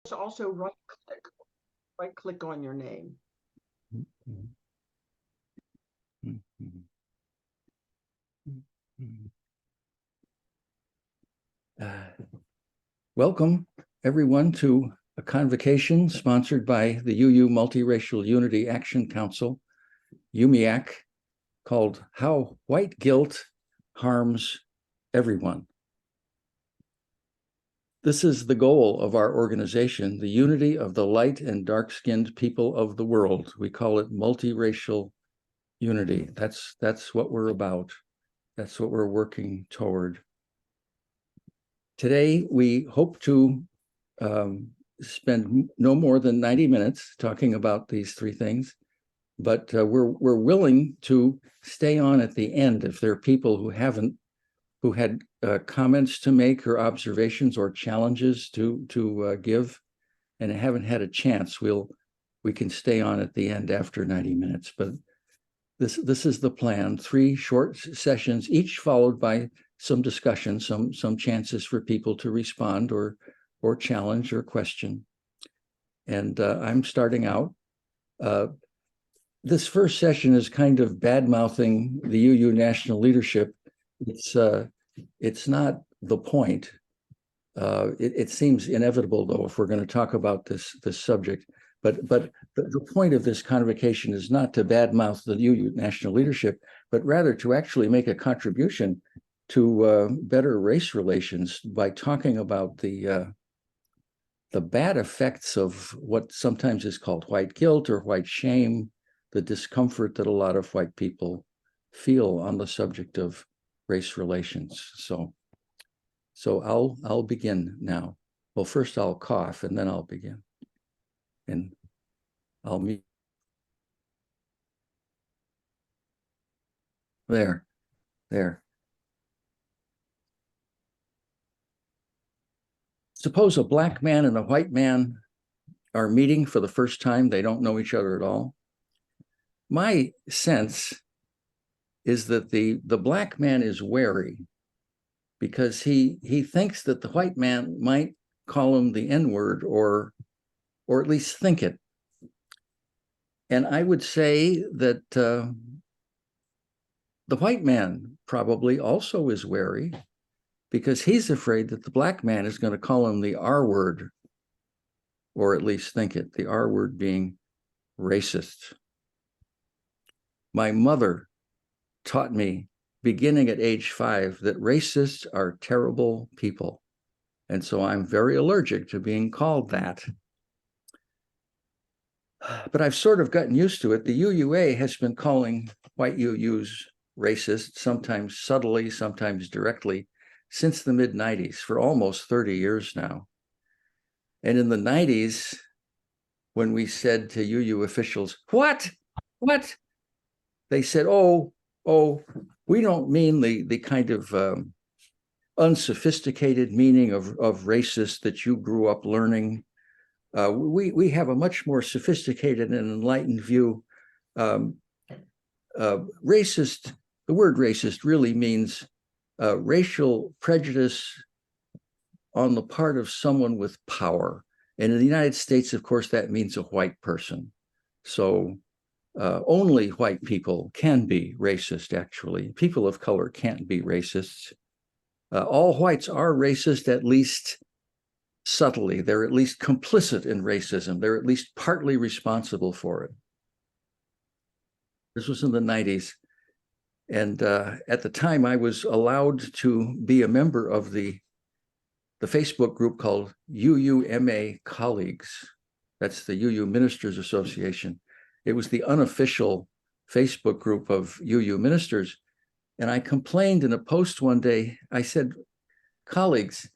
Also right click on your name. Welcome everyone to a convocation sponsored by the UU Multiracial Unity Action Council, UUMUAC, called How White Guilt Harms Everyone. This is the goal of our organization, the unity of the light and dark-skinned people of the world. We call it multiracial unity. That's what we're about. That's what we're working toward. Today, we hope to spend no more than 90 minutes talking about these three things, but we're willing to stay on at the end if there are people who had comments to make or observations or challenges to give and haven't had a chance. We can stay on at the end after 90 minutes, but this is the plan. 3 short sessions, each followed by some discussion, some chances for people to respond or challenge or question. And I'm starting out. This first session is kind of bad-mouthing the UU national leadership. It's not the point. It seems inevitable, though, if we're going to talk about this subject. But the point of this convocation is not to badmouth the UU national leadership, but rather to actually make a contribution to better race relations by talking about the bad effects of what sometimes is called white guilt or white shame, the discomfort that a lot of white people feel on the subject of race relations. So I'll begin now. Well, first I'll cough and then I'll begin. And I'll meet there. Suppose a black man and a white man are meeting for the first time. They don't know each other at all. My sense is that the black man is wary because he thinks that the white man might call him the N-word or at least think it. And I would say that the white man probably also is wary because he's afraid that the black man is going to call him the R word, or at least think it, the R word being racist. My mother taught me, beginning at age 5, that racists are terrible people. And so I'm very allergic to being called that. But I've sort of gotten used to it. The UUA has been calling white UUs racist, sometimes subtly, sometimes directly, since the mid-90s, for almost 30 years now. And in the 90s, when we said to UU officials, what? They said, oh, we don't mean the kind of unsophisticated meaning of racist that you grew up learning. We have a much more sophisticated and enlightened view. Racist, the word racist really means racial prejudice on the part of someone with power. And in the United States, of course, that means a white person. So only white people can be racist, actually. People of color can't be racists. All whites are racist, at least subtly. They're at least complicit in racism. They're at least partly responsible for it. This was in the 90s. And at the time, I was allowed to be a member of the Facebook group called UUMA Colleagues. That's the UU Ministers Association. It was the unofficial Facebook group of UU ministers. And I complained in a post one day. I said, colleagues,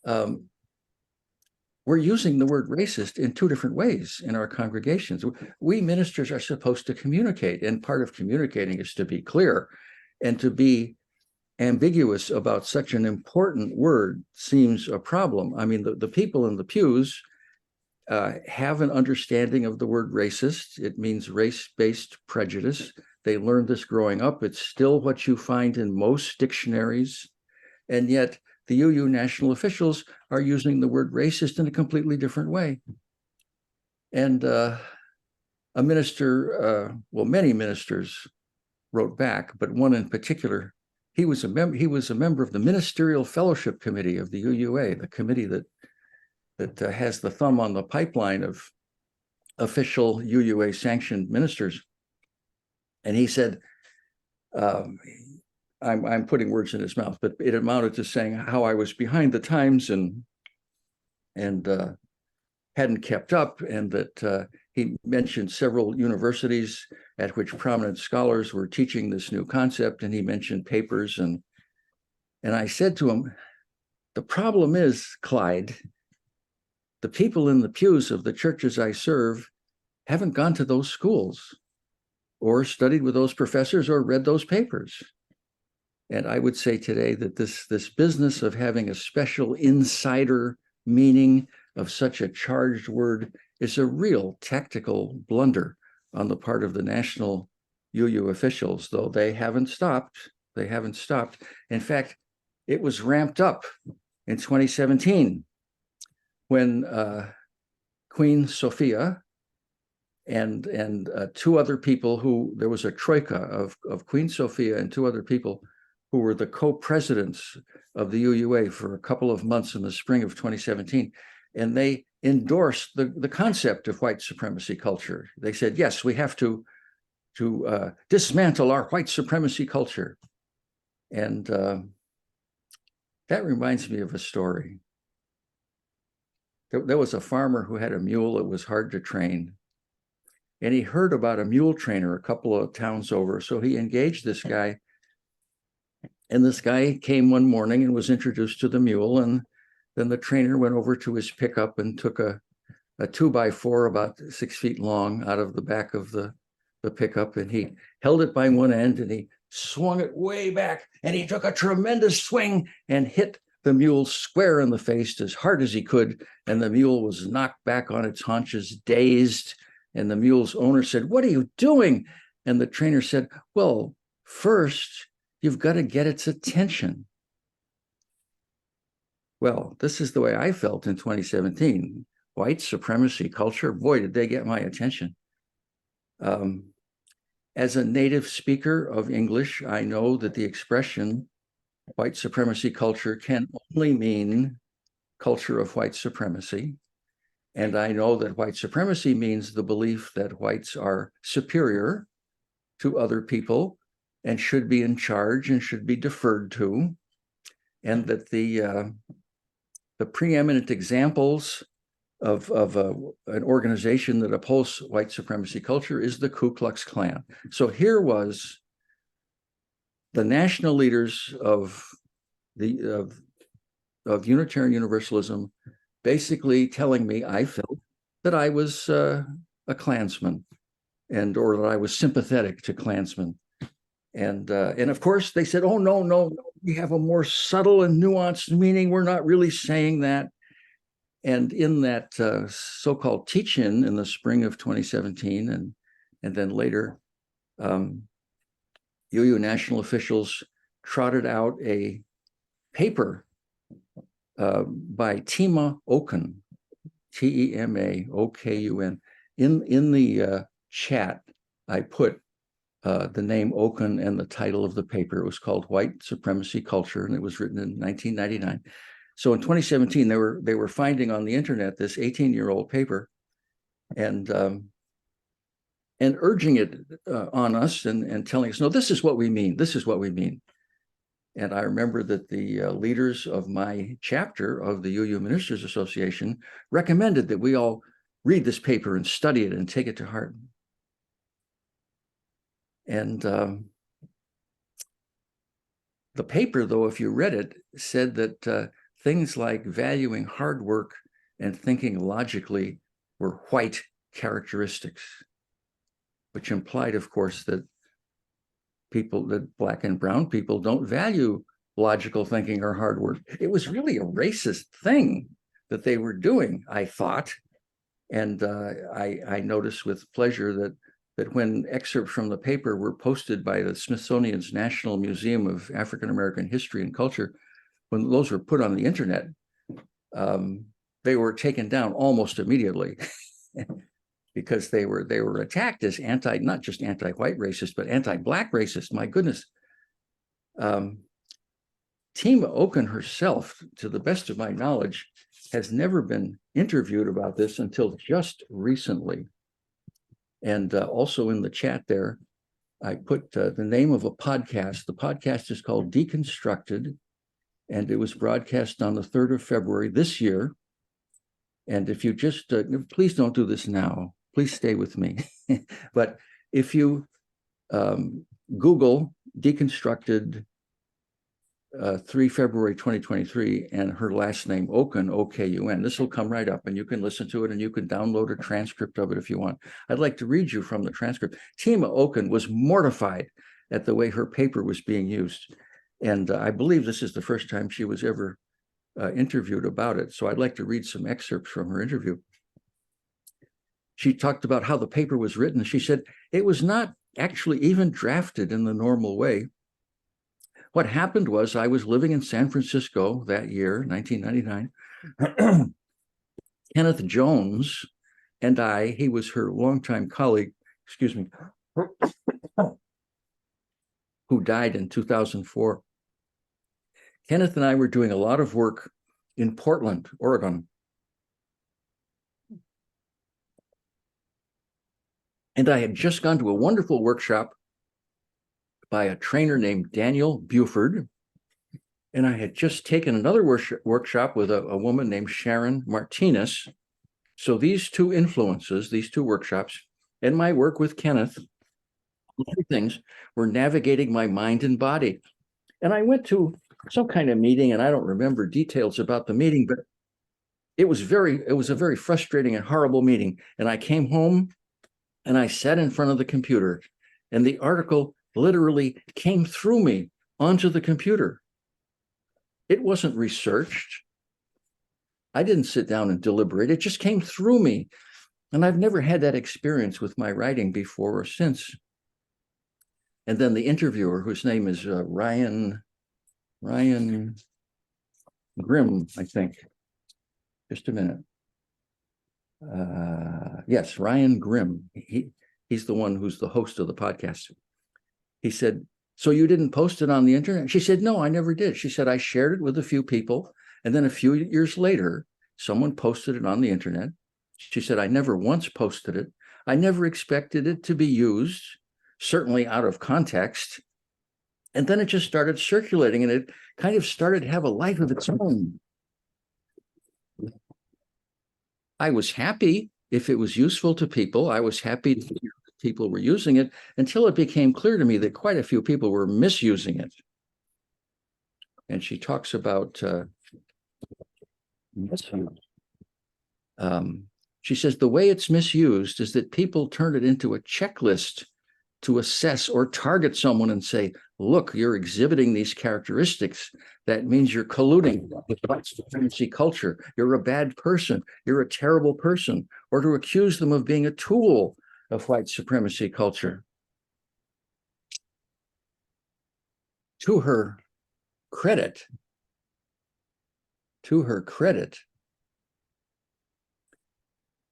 we're using the word racist in 2 different ways in our congregations. We ministers are supposed to communicate, and part of communicating is to be clear, and to be ambiguous about such an important word seems a problem. I mean, the people in the pews have an understanding of the word racist. It means race-based prejudice. They learned this growing up. It's still what you find in most dictionaries. And yet the UU national officials are using the word racist in a completely different way. And a minister, well, many ministers wrote back, but one in particular, he was a member of the Ministerial Fellowship Committee of the UUA, the committee that has the thumb on the pipeline of official UUA sanctioned ministers. And he said, I'm putting words in his mouth, but it amounted to saying how I was behind the times and hadn't kept up, and that he mentioned several universities at which prominent scholars were teaching this new concept, and he mentioned papers, and I said to him, the problem is, Clyde, the people in the pews of the churches I serve haven't gone to those schools or studied with those professors or read those papers. And I would say today that this business of having a special insider meaning of such a charged word is a real tactical blunder on the part of the national UU officials, though they haven't stopped. They haven't stopped. In fact, it was ramped up in 2017 when Queen Sophia and two other people who, there was a troika of Queen Sophia and two other people who were the co-presidents of the UUA for a couple of months in the spring of 2017. And they endorsed the concept of white supremacy culture. They said, yes, we have to dismantle our white supremacy culture. And that reminds me of a story. There was a farmer who had a mule that was hard to train. And he heard about a mule trainer a couple of towns over. So he engaged this guy. And this guy came one morning and was introduced to the mule. And then the trainer went over to his pickup and took a 2x4 about 6 feet long out of the back of the pickup. And he held it by one end and he swung it way back. And he took a tremendous swing and hit the mule square in the face as hard as he could. And the mule was knocked back on its haunches, dazed. And the mule's owner said, "What are you doing?" And the trainer said, "Well, first, you've got to get its attention." Well, this is the way I felt in 2017. White supremacy culture, boy, did they get my attention. As a native speaker of English, I know that the expression white supremacy culture can only mean culture of white supremacy. And I know that white supremacy means the belief that whites are superior to other people and should be in charge and should be deferred to, and that the preeminent examples of an organization that upholds white supremacy culture is the Ku Klux Klan. So here was the national leaders of Unitarian Universalism basically telling me I felt that I was a Klansman, or that I was sympathetic to Klansmen. And of course they said, "Oh, no, we have a more subtle and nuanced meaning. We're not really saying that." And in that so-called teach-in in the spring of 2017, and then later, UU national officials trotted out a paper by Tema Okun, T-E-M-A-O-K-U-N. In the chat, I put the name Okun and the title of the paper. It was called White Supremacy Culture, and it was written in 1999. So in 2017, they were finding on the internet this 18-year-old paper, and urging it on us and telling us, "No, this is what we mean. This is what we mean." And I remember that the leaders of my chapter of the UU Ministers Association recommended that we all read this paper and study it and take it to heart. And the paper, though, if you read it, said that things like valuing hard work and thinking logically were white characteristics, which implied, of course, that Black and brown people don't value logical thinking or hard work. It was really a racist thing that they were doing, I thought. And I noticed with pleasure that when excerpts from the paper were posted by the Smithsonian's National Museum of African American History and Culture, when those were put on the internet, they were taken down almost immediately because they were attacked as not just anti-white racist, but anti-black racist. My goodness. Tima Okun herself, to the best of my knowledge, has never been interviewed about this until just recently. And also in the chat there, I put the name of a podcast. The podcast is called Deconstructed, and it was broadcast on the 3rd of February this year. And if you just, please don't do this now. Please stay with me. But if you Google Deconstructed 3 February 2023 and her last name, Okun, O-K-U-N, this will come right up and you can listen to it and you can download a transcript of it if you want. I'd like to read you from the transcript. Tima Okun was mortified at the way her paper was being used. And I believe this is the first time she was ever interviewed about it. So I'd like to read some excerpts from her interview. She talked about how the paper was written. She said, it was not actually even drafted in the normal way. What happened was I was living in San Francisco that year, 1999. Kenneth Jones and he was her longtime colleague, excuse me, who died in 2004. Kenneth and I were doing a lot of work in Portland, Oregon. And I had just gone to a wonderful workshop by a trainer named Daniel Buford. And I had just taken another workshop with a woman named Sharon Martinez. So these two influences, these two workshops, and my work with Kenneth, things were navigating my mind and body. And I went to some kind of meeting, and I don't remember details about the meeting, but it was a very frustrating and horrible meeting. And I came home and I sat in front of the computer, and the article literally came through me onto the computer. It wasn't researched. I didn't sit down and deliberate. It just came through me. And I've never had that experience with my writing before or since. And then the interviewer, whose name is Ryan Grimm, I think. Just a minute. Yes, Ryan Grimm. He's the one who's the host of the podcast. He said, so you didn't post it on the internet? She said, no, I never did. She said, I shared it with a few people. And then a few years later, someone posted it on the internet. She said, I never once posted it. I never expected it to be used, certainly out of context. And then it just started circulating, and it kind of started to have a life of its own. I was happy if it was useful to people. I was happy to hear that people were using it, until it became clear to me that quite a few people were misusing it. And she talks about misuse. She says the way it's misused is that people turn it into a checklist to assess or target someone and say, look, you're exhibiting these characteristics. That means you're colluding with white supremacy culture. You're a bad person. You're a terrible person. Or to accuse them of being a tool of white supremacy culture. To her credit,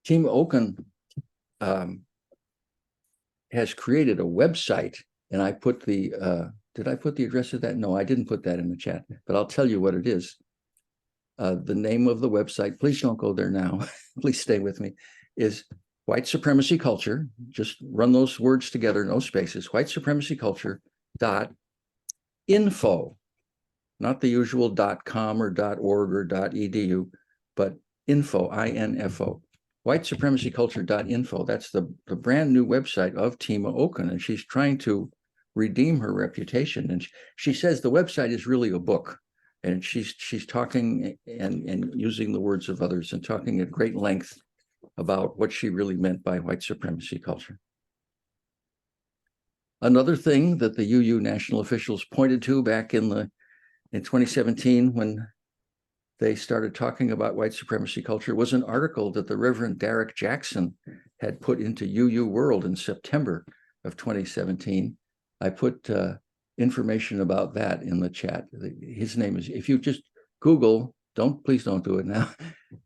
Tima Okun has created a website, and I put the, did I put the address of that? No, I didn't put that in the chat, but I'll tell you what it is. The name of the website, please don't go there now, please stay with me, is White Supremacy Culture. Just run those words together, no spaces, White Supremacy Culture.info, not the usual .com or .org or .edu, but info, I-N-F-O. whitesupremacyculture.info. That's the brand new website of Tima Okun, and she's trying to redeem her reputation. And she says the website is really a book, and she's talking and using the words of others and talking at great length about what she really meant by white supremacy culture. Another thing that the UU national officials pointed to back in 2017 when they started talking about white supremacy culture was an article that the Reverend Derek Jackson had put into UU World in September of 2017. I put information about that in the chat. His name is, if you just Google, please don't do it now.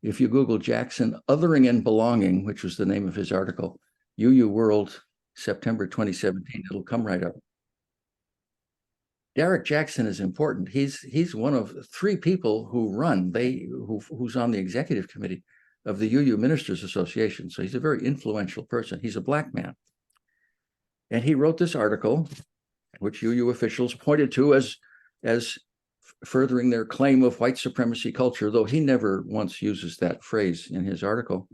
If you Google Jackson, Othering and Belonging, which was the name of his article, UU World, September 2017, it'll come right up. Derek Jackson is important. He's one of 3 people who who's on the executive committee of the UU Ministers Association. So he's a very influential person. He's a Black man. And he wrote this article, which UU officials pointed to as furthering their claim of white supremacy culture, though he never once uses that phrase in his article.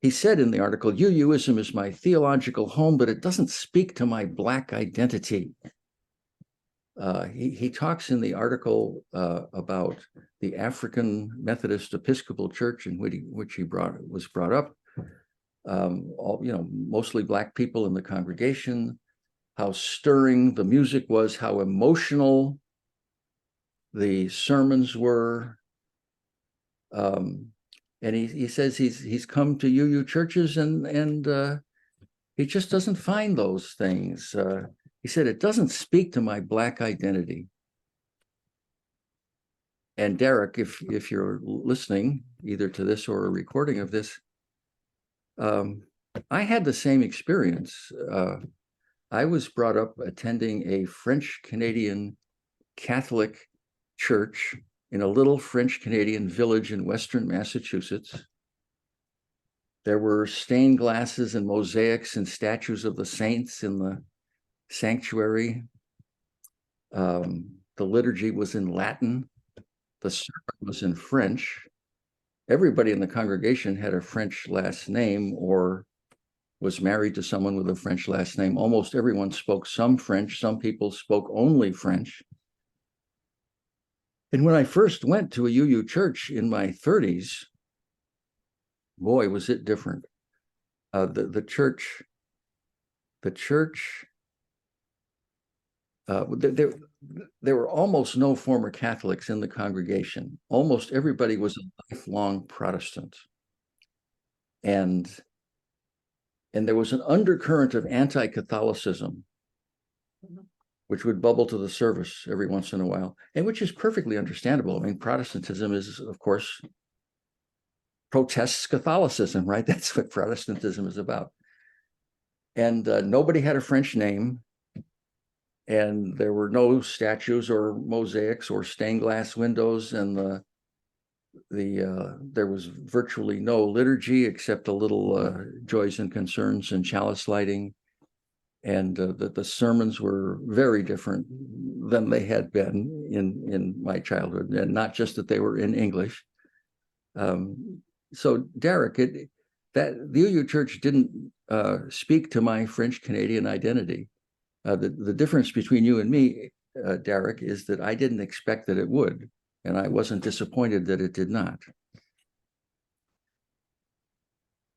He said in the article, UUism is my theological home, but it doesn't speak to my Black identity. He talks in the article about the African Methodist Episcopal Church in which he was brought up. Mostly Black people in the congregation, how stirring the music was, how emotional the sermons were. And he says he's come to UU churches and he just doesn't find those things. He said, it doesn't speak to my Black identity. And Derek, if you're listening either to this or a recording of this, I had the same experience. I was brought up attending a French-Canadian Catholic church in a little French-Canadian village in Western Massachusetts. There were stained glasses and mosaics and statues of the saints in the sanctuary. The liturgy was in Latin. The sermon was in French. Everybody in the congregation had a French last name or was married to someone with a French last name. Almost everyone spoke some French. Some people spoke only French. And when I first went to a UU church in my 30s, boy, was it different. The church, there were almost no former Catholics in the congregation. Almost everybody was a lifelong Protestant. And there was an undercurrent of anti-Catholicism, which would bubble to the surface every once in a while, and which is perfectly understandable. I mean, Protestantism is, of course, protests Catholicism, right? That's what Protestantism is about. And nobody had a French name, and there were no statues or mosaics or stained glass windows, and there was virtually no liturgy except a little joys and concerns and chalice lighting. And the sermons were very different than they had been in my childhood, and not just that they were in English. So Derek, the UU Church didn't speak to my French-Canadian identity. The difference between you and me, Derek, is that I didn't expect that it would, and I wasn't disappointed that it did not.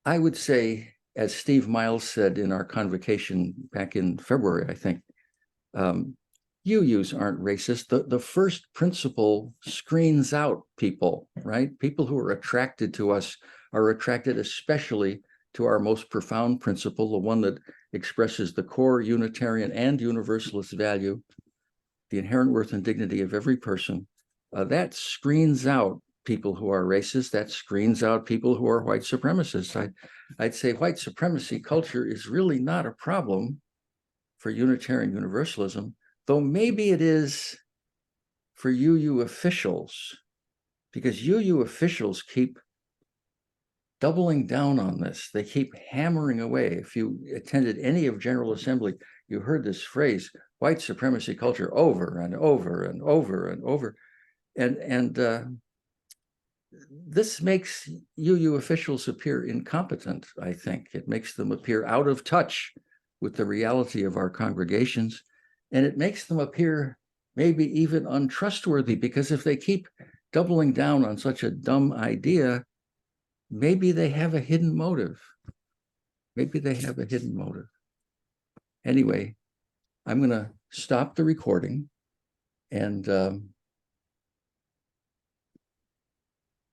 I would say, as Steve Miles said in our convocation back in February, I think, UUs aren't racist. The first principle screens out people, right? People who are attracted to us are attracted especially to our most profound principle, the one that expresses the core Unitarian and Universalist value, the inherent worth and dignity of every person. That screens out people who are racist. That screens out people who are white supremacists. I'd say white supremacy culture is really not a problem for Unitarian Universalism, though maybe it is for UU officials, because UU officials keep doubling down on this. They keep hammering away. If you attended any of General Assembly, you heard this phrase, white supremacy culture, over and over and over and over. And this makes UU officials appear incompetent, I think. It makes them appear out of touch with the reality of our congregations. And it makes them appear maybe even untrustworthy, because if they keep doubling down on such a dumb idea, maybe they have a hidden motive. Maybe they have a hidden motive. Anyway, I'm going to stop the recording, and